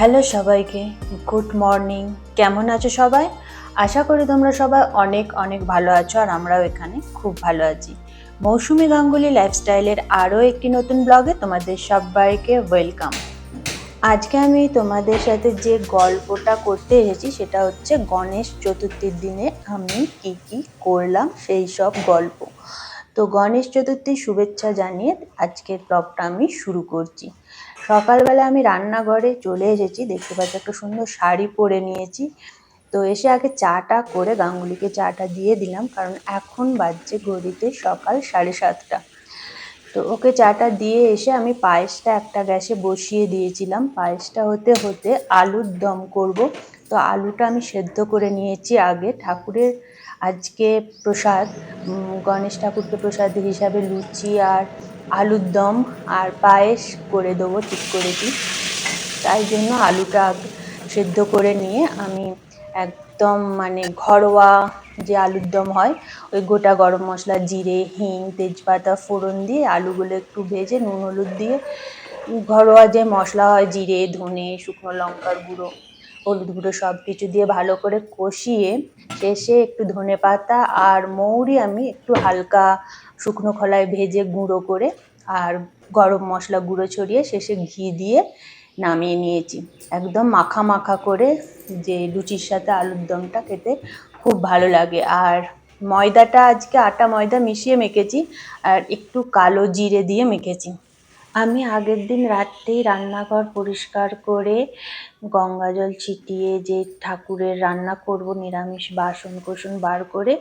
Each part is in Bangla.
হ্যালো সবাইকে, গুড মর্নিং। কেমন আছো সবাই? আশা করি তোমরা সবাই অনেক অনেক ভালো আছো, আর আমরাও এখানে খুব ভালো আছি। মৌসুমি গাঙ্গুলি লাইফস্টাইলের আরও একটি নতুন ব্লগে তোমাদের সবাইকে ওয়েলকাম। আজকে আমি তোমাদের সাথে যে গল্পটা করতে এসেছি সেটা হচ্ছে গণেশ চতুর্থীর দিনে আমি কি কি করলাম সেই সব গল্প। তো গণেশ চতুর্থীর শুভেচ্ছা জানিয়ে আজকের ব্লগটা আমি শুরু করছি। সকালবেলা আমি রান্নাঘরে চলে এসেছি, দেখতে পাচ্ছি একটা সুন্দর শাড়ি পরে নিয়েছি। তো এসে আগে চাটা করে গাঙ্গুলিকে চাটা দিয়ে দিলাম, কারণ এখন বাজছে ঘড়িতে সকাল 7:30। তো ওকে চাটা দিয়ে এসে আমি পায়েসটা একটা গ্যাসে বসিয়ে দিয়েছিলাম। পায়েসটা হতে হতে আলুর দম করব। তো আলুটা আমি সেদ্ধ করে নিয়েছি আগে। ঠাকুরের আজকে প্রসাদ, গণেশ ঠাকুরকে প্রসাদ হিসাবে লুচি আর আলুর দম আর পায়েস করে দেবো ঠিক করেছি। তাই জন্য আলুটা সেদ্ধ করে নিয়ে আমি একদম ঘরোয়া যে আলুর দম হয়, ওই গোটা গরম মশলা, জিরে, হিং, তেজপাতা ফোড়ন দিয়ে আলুগুলো একটু ভেজে নুন হলুদ দিয়ে, ঘরোয়া যে মশলা হয় জিরে, ধনে, শুকনো লঙ্কার গুঁড়ো, হলুদ গুঁড়ো সব কিছু দিয়ে ভালো করে কষিয়ে শেষে একটু ধনে পাতা আর মৌরি আমি একটু হালকা শুকনো খোলায় ভেজে গুঁড়ো করে আর গরম মশলা গুঁড়ো ছড়িয়ে শেষে ঘি দিয়ে নামিয়ে নিয়েছি। একদম মাখা মাখা করে, যে লুচির সাথে আলুর দমটা খেতে খুব ভালো লাগে। আর ময়দাটা আজকে আটা ময়দা মিশিয়ে মেখেছি আর একটু কালো জিরে দিয়ে মেখেছি। আমি আগের দিন রাত্রেই রান্নাঘর পরিষ্কার করে গঙ্গা জল ছিটিয়ে যে ঠাকুরের রান্না করব নিরামিষ বাসন কোসন বার করে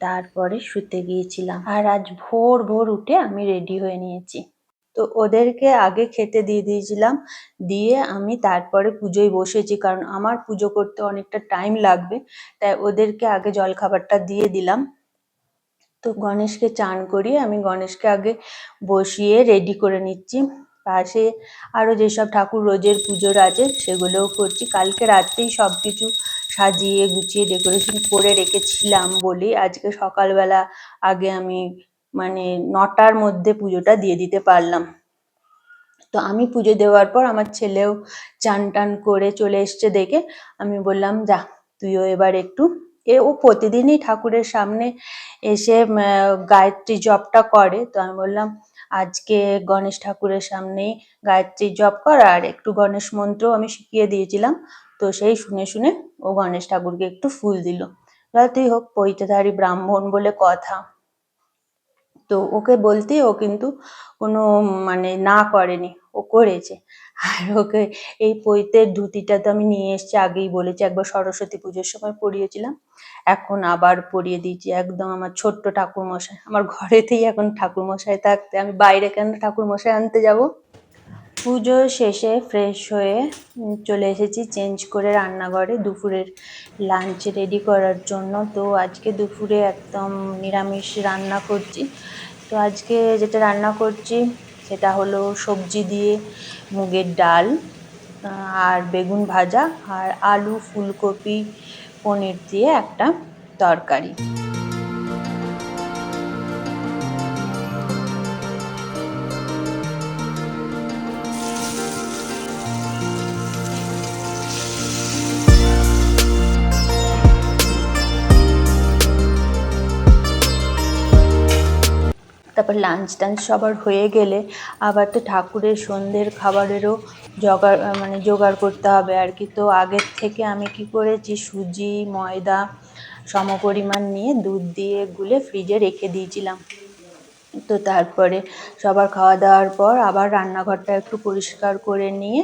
তারপরে শুতে গিয়েছিলাম। আর আজ ভোর ভোর উঠে আমি রেডি হয়ে নিয়েছি। তো ওদেরকে আগে খেতে দিয়ে দিয়েছিলাম, দিয়ে আমি তারপরে পুজোয় বসেছি, কারণ আমার পুজো করতে অনেকটা টাইম লাগবে। তাই ওদেরকে আগে জলখাবারটা দিয়ে দিলাম। তো গণেশকে চান করিয়ে আমি গণেশকে আগে বসিয়ে রেডি করে নিচ্ছি। পাশে আরও যেসব ঠাকুর রোজের পুজোর আছে সেগুলোও করছি। কালকে রাত্রেই সব কিছু সাজিয়ে গুছিয়ে ডেকোরেশন করে রেখেছিলাম বলেই আজকে সকালবেলা আগে আমি 9টার মধ্যে পুজোটা দিয়ে দিতে পারলাম। তো আমি পুজো দেওয়ার পর আমার ছেলেও চান টান করে চলে এসছে দেখে আমি বললাম, যা তুইও এবার একটু, ও প্রতিদিনই ঠাকুরের সামনে এসে গায়ত্রী জপটা করে। তো আমি বললাম আজকে গণেশ ঠাকুরের সামনেই গায়ত্রী জপ কর, আর একটু গণেশ মন্ত্র আমি শিখিয়ে দিয়েছিলাম। তো সেই শুনে শুনে ও গণেশ ঠাকুরকে একটু ফুল দিল। যতই হোক পৈতেধারী ব্রাহ্মণ বলে কথা, তো ওকে বলতেই ও কিন্তু কোনো না করেনি, ও করেছে। আর ওকে এই পৈতের ধুতিটা তো আমি নিয়ে এসেছি, আগেই বলেছি, একবার সরস্বতী পুজোর সময় পরিয়েছিলাম, এখন আবার পরিয়ে দিয়েছি। একদম আমার ছোট্ট ঠাকুরমশাই, আমার ঘরেতেই এখন ঠাকুরমশাই থাকতে, আমি বাইরে কেন ঠাকুরমশাই আনতে যাব। পুজো শেষে ফ্রেশ হয়ে চলে এসেছি চেঞ্জ করে রান্নাঘরে দুপুরের লাঞ্চ রেডি করার জন্য। তো আজকে দুপুরে একদম নিরামিষ রান্না করছি। তো আজকে যেটা রান্না করছি সেটা হলো সবজি দিয়ে মুগের ডাল আর বেগুন ভাজা আর আলু ফুলকপি পনির দিয়ে একটা তরকারি। তারপর লাঞ্চ টাঞ্চ সবার হয়ে গেলে আবার তো ঠাকুরের সন্ধ্যের খাবারেরও জোগাড় করতে হবে আর কি। তো আগের থেকে আমি কি করেছি, সুজি ময়দা সমপরিমাণ নিয়ে দুধ দিয়ে গুলে ফ্রিজে রেখে দিয়েছিলাম। তো তারপরে সবার খাওয়া দাওয়ার পর আবার রান্নাঘরটা একটু পরিষ্কার করে নিয়ে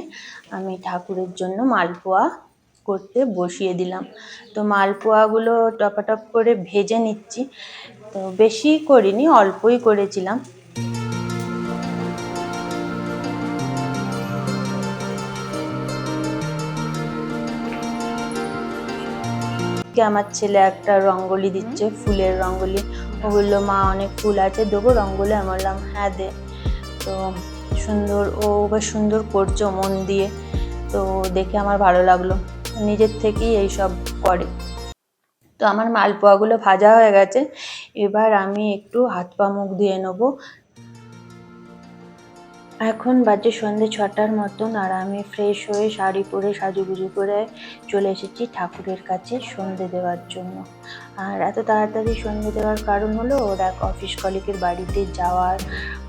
আমি ঠাকুরের জন্য মালপোয়া করতে বসিয়ে দিলাম। তো মালপোয়াগুলো টপাটপ করে ভেজে নিচ্ছি। তো বেশি করিনি, অল্পই করেছিলাম। আমার ছেলে একটা রঙ্গোলি দিচ্ছে, ফুলের রঙ্গোলি। ও বললো, মা অনেক ফুল আছে, দেবো রঙ্গোলি? আমি বললাম হ্যাঁ দে। তো সুন্দর, ও বেশ সুন্দর করছে মন দিয়ে। তো দেখে আমার ভালো লাগলো, নিজের থেকেই এইসব করে। তো আমার মালপোয়াগুলো ভাজা হয়ে গেছে, এবার আমি একটু হাত পা মুখ ধুয়ে নেবো। এখন বাজে সন্ধ্যে 6টার মতন, আর আমি ফ্রেশ হয়ে শাড়ি পরে সাজুগুজু করে চলে এসেছি ঠাকুরের কাছে সন্ধে দেওয়ার জন্য। আর এত তাড়াতাড়ি সন্ধে দেওয়ার কারণ হলো ওর এক অফিস কলিগের বাড়িতে যাওয়ার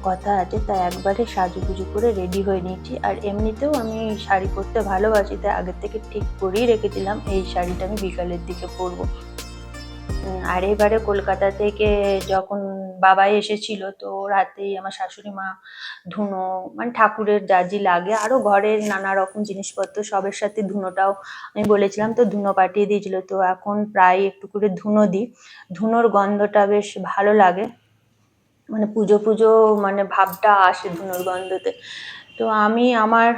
কথা আছে, তাই একবারে সাজুগুজু করে রেডি হয়ে নিয়েছি। আর এমনিতেও আমি শাড়ি পরতে ভালোবাসি, তাই আগের থেকে ঠিক করেই রেখেছিলাম এই শাড়িটা আমি বিকালের দিকে পরবো। আর এবারে কলকাতা থেকে যখন বাবাই এসেছিল, তো রাতেই আমার শাশুড়ি মা ধুনো, মানে ঠাকুরের যা যা লাগে আরো ঘরের নানা রকম জিনিসপত্র সবের সাথে ধুনোটাও আমি বলেছিলাম, তো ধুনো পাঠিয়ে দিয়েছিল। তো এখন প্রায় একটু করে ধুনো দিই, ধুনোর গন্ধটা বেশ ভালো লাগে, মানে পুজো পুজো মানে ভাবটা আসে ধুনোর গন্ধতে। তো আমি আমার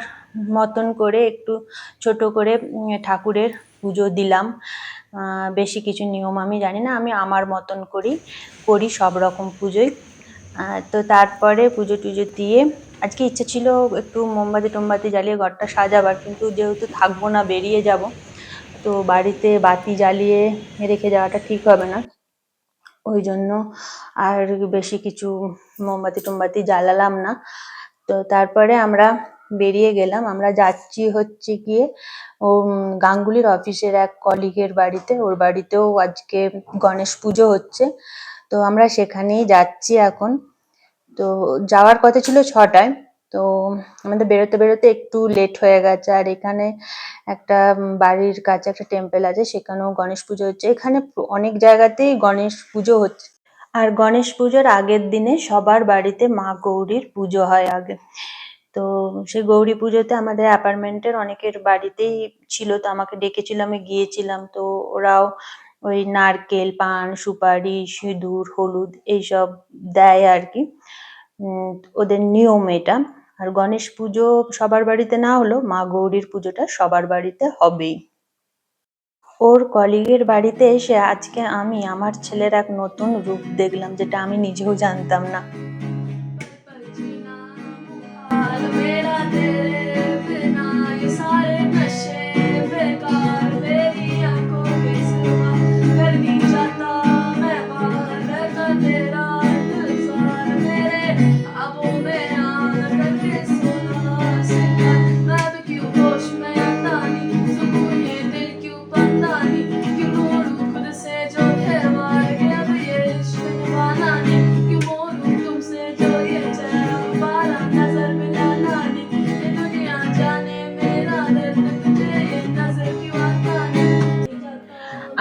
মতন করে একটু ছোট করে ঠাকুরের পুজো দিলাম। বেশি কিছু নিয়ম আমি জানি না, আমি আমার মতন করি সব রকম পুজোই। তো তারপরে পুজো টুজো দিয়ে আজকে ইচ্ছে ছিল একটু মোমবাতি টোমবাতি জ্বালিয়ে ঘরটা সাজাবার, কিন্তু যেহেতু থাকবো না বেরিয়ে যাব, তো বাড়িতে বাতি জ্বালিয়ে রেখে যাওয়াটা ঠিক হবে না, ওই জন্য আর বেশি কিছু মোমবাতি টোমবাতি জ্বালালাম না। তো তারপরে আমরা বেরিয়ে গেলাম, আমরা যাচ্ছি হচ্ছে গিয়ে ও গাঙ্গুলির অফিসের এক কলিগের বাড়িতে, ওর বাড়িতেও আজকে গণেশ পুজো হচ্ছে, তো আমরা সেখানেই যাচ্ছি এখন। তো যাওয়ার কথা ছিল 6টায়, তো আমাদের বেরোতে বেরোতে একটু লেট হয়ে গেছে। আর এখানে একটা বাড়ির কাছে একটা টেম্পল আছে, সেখানেও গণেশ পুজো হচ্ছে। এখানে অনেক জায়গাতেই গণেশ পুজো হচ্ছে। আর গণেশ পুজোর আগের দিনে সবার বাড়িতে মা গৌরীর পুজো হয় আগে। তো সেই গৌরী পুজোতে আমাদের অ্যাপার্টমেন্টের অনেকের বাড়িতেই ছিল, তো আমাকে ডেকেছিল, আমি গিয়েছিলাম। তো ওরাও ওই নারকেল, পান, সুপারি, সিঁদুর, হলুদ এইসব দেয় আর কি। ওদের নিয়ম এটা। আর গণেশ পুজো সবার বাড়িতে না হলেও মা গৌরীর পুজোটা সবার বাড়িতে হবেই। ওর কলিগের বাড়িতে এসে আজকে আমি আমার ছেলের এক নতুন রূপ দেখলাম, যেটা আমি নিজেও জানতাম না।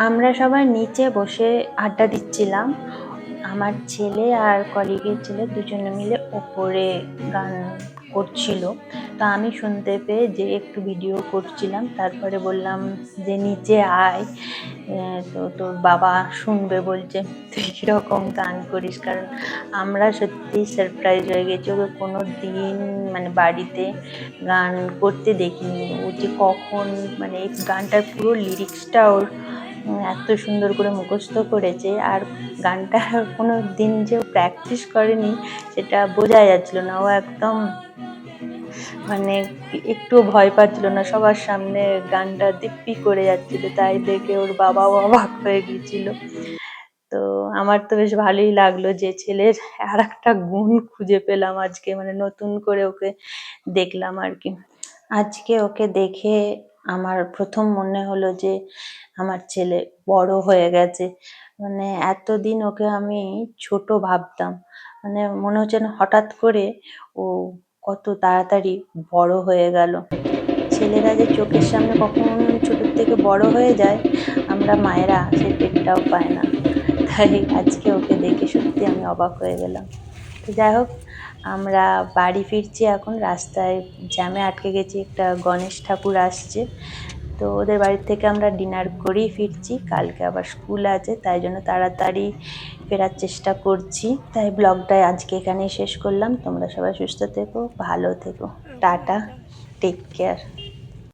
আমরা সবাই নিচে বসে আড্ডা দিচ্ছিলাম, আমার ছেলে আর কলিগের ছেলে দুজনে মিলে ওপরে গান করছিল। তো আমি শুনতে পেয়ে যে একটু ভিডিও করছিলাম, তারপরে বললাম যে নিচে আয়, তো তোর বাবা শুনবে বলছে তুই কিরকম গান করিস। কারণ আমরা সত্যি সারপ্রাইজ হয়ে গেছি, ওকে কোনো দিন মানে বাড়িতে গান করতে দেখিনি। ও যে কখন মানে এই গানটার পুরো লিরিক্সটা ওর এত সুন্দর করে মুখস্থ করেছে, আর গানটা কোনো দিন যে প্র্যাকটিস করেনি সেটা বোঝা যাচ্ছিল না। ও একদম মানে একটু ভয় পাচ্ছিল না, সবার সামনে গানটা দিব্যি করে যাচ্ছিল, তাই দেখে ওর বাবাও অবাক হয়ে গিয়েছিল। তো আমার তো বেশ ভালোই লাগলো যে ছেলের আর একটা গুণ খুঁজে পেলাম আজকে, মানে নতুন করে ওকে দেখলাম আর কি। আজকে ওকে দেখে আমার প্রথম মনে হলো যে আমার ছেলে বড় হয়ে গেছে। মানে এতদিন ওকে আমি ছোট ভাবতাম, মানে মনে হচ্ছে না হঠাৎ করে ও কত তাড়াতাড়ি বড় হয়ে গেল। ছেলেরা যে চোখের সামনে কখন ছোটোর থেকে বড় হয়ে যায়, আমরা মায়েরা সেই টেরটাও পাই না। তাই আজকে ওকে দেখে সত্যি আমি অবাক হয়ে গেলাম। তো যাই হোক, আমরা বাড়ি ফিরছি এখন, রাস্তায় জ্যামে আটকে গেছি, একটা গণেশ ঠাকুর আসছে। তো ওদের বাড়ি থেকে আমরা ডিনার করেই ফিরছি, কালকে আবার স্কুল আছে, তাই জন্য তাড়াতাড়ি ফেরার চেষ্টা করছি। তাই ব্লগটা আজকে এখানেই শেষ করলাম। তোমরা সবাই সুস্থ থেকো, ভালো থেকো, টাটা, টেক কেয়ার।